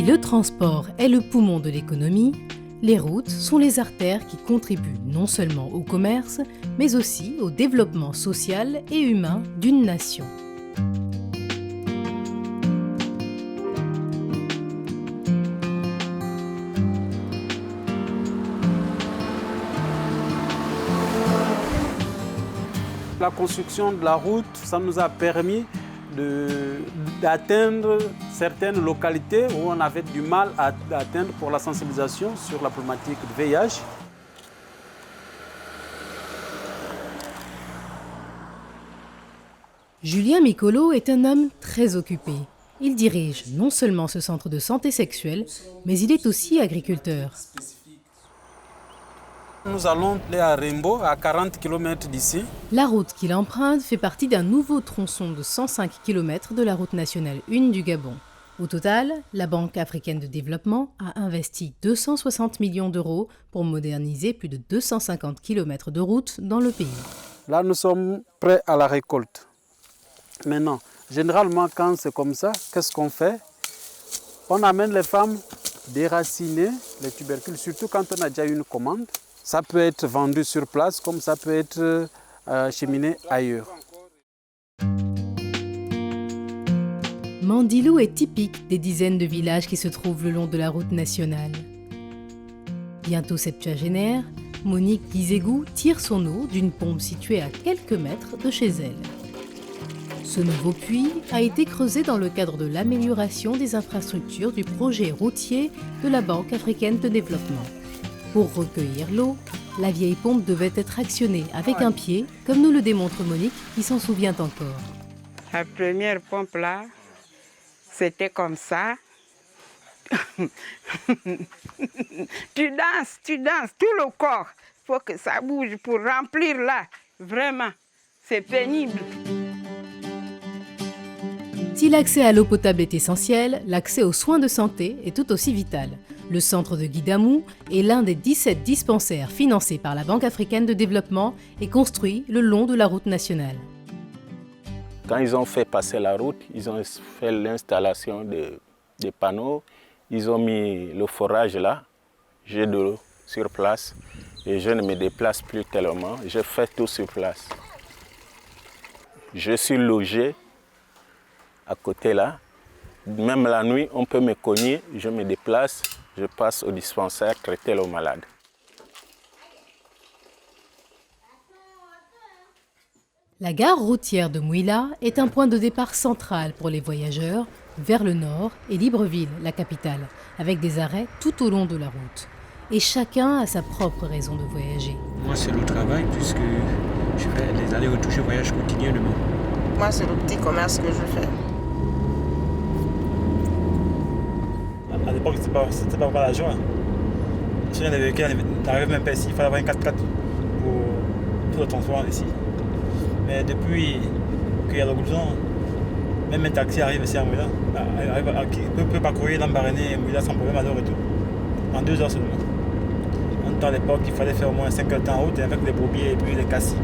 le transport est le poumon de l'économie, les routes sont les artères qui contribuent non seulement au commerce, mais aussi au développement social et humain d'une nation. La construction de la route, ça nous a permis d'atteindre certaines localités où on avait du mal à atteindre pour la sensibilisation sur la problématique du VIH. Julien Micolo est un homme très occupé. Il dirige non seulement ce centre de santé sexuelle, mais il est aussi agriculteur. Nous allons aller à Raimbo, à 40 km d'ici. La route qu'il emprunte fait partie d'un nouveau tronçon de 105 km de la route nationale 1 du Gabon. Au total, la Banque africaine de développement a investi 260 millions d'euros pour moderniser plus de 250 km de route dans le pays. Là, nous sommes prêts à la récolte. Maintenant, généralement, quand c'est comme ça, qu'est-ce qu'on fait? On amène les femmes déraciner les tubercules, surtout quand on a déjà une commande. Ça peut être vendu sur place, comme ça peut être acheminé ailleurs. Mandilou est typique des dizaines de villages qui se trouvent le long de la route nationale. Bientôt septuagénaire, Monique Guizégou tire son eau d'une pompe située à quelques mètres de chez elle. Ce nouveau puits a été creusé dans le cadre de l'amélioration des infrastructures du projet routier de la Banque africaine de développement. Pour recueillir l'eau, la vieille pompe devait être actionnée avec un pied, comme nous le démontre Monique, qui s'en souvient encore. La première pompe là, c'était comme ça. tu danses, tout le corps. Il faut que ça bouge pour remplir là. Vraiment, c'est pénible. Si l'accès à l'eau potable est essentiel, l'accès aux soins de santé est tout aussi vital. Le centre de Guidamou est l'un des 17 dispensaires financés par la Banque africaine de développement et construits le long de la route nationale. Quand ils ont fait passer la route, ils ont fait l'installation des panneaux, ils ont mis le forage là, j'ai de l'eau sur place et je ne me déplace plus tellement, je fais tout sur place. Je suis logé à côté là, même la nuit on peut me cogner, je me déplace, je passe au dispensaire traiter l'eau malade. La gare routière de Mouila est un point de départ central pour les voyageurs vers le nord et Libreville, la capitale, avec des arrêts tout au long de la route. Et chacun a sa propre raison de voyager. Moi, c'est le travail, puisque je fais les allers-retours, je voyage quotidiennement. Moi, c'est le petit commerce que je fais. À l'époque, c'était pas encore l'argent. Si on avait n'arrive même pas ici, il fallait avoir une 4x4 pour le transport ici. Mais depuis qu'il y a le gouvernement, même un taxi arrive ici à Mouila, peut parcourir Lambaréné et Mouila sans problème à leur retour. En 2 heures seulement. En temps à l'époque, il fallait faire au moins 5 heures de temps en route avec les brebis et puis les cassis.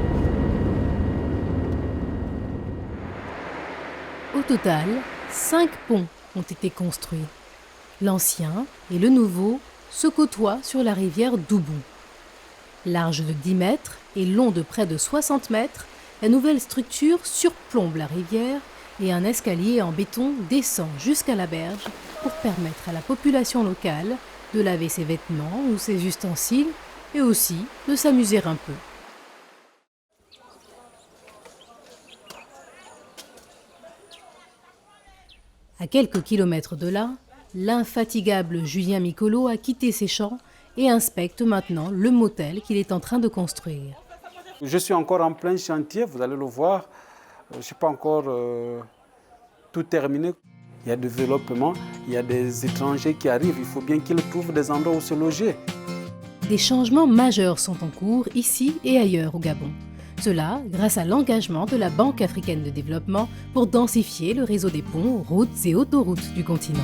Au total, 5 ponts ont été construits. L'ancien et le nouveau se côtoient sur la rivière Doubou. Large de 10 mètres et long de près de 60 mètres, la nouvelle structure surplombe la rivière et un escalier en béton descend jusqu'à la berge pour permettre à la population locale de laver ses vêtements ou ses ustensiles et aussi de s'amuser un peu. À quelques kilomètres de là, l'infatigable Julien Micolo a quitté ses champs et inspecte maintenant le motel qu'il est en train de construire. Je suis encore en plein chantier, vous allez le voir. Je ne suis pas encore tout terminé. Il y a du développement, il y a des étrangers qui arrivent. Il faut bien qu'ils trouvent des endroits où se loger. Des changements majeurs sont en cours ici et ailleurs au Gabon. Cela grâce à l'engagement de la Banque africaine de développement pour densifier le réseau des ponts, routes et autoroutes du continent.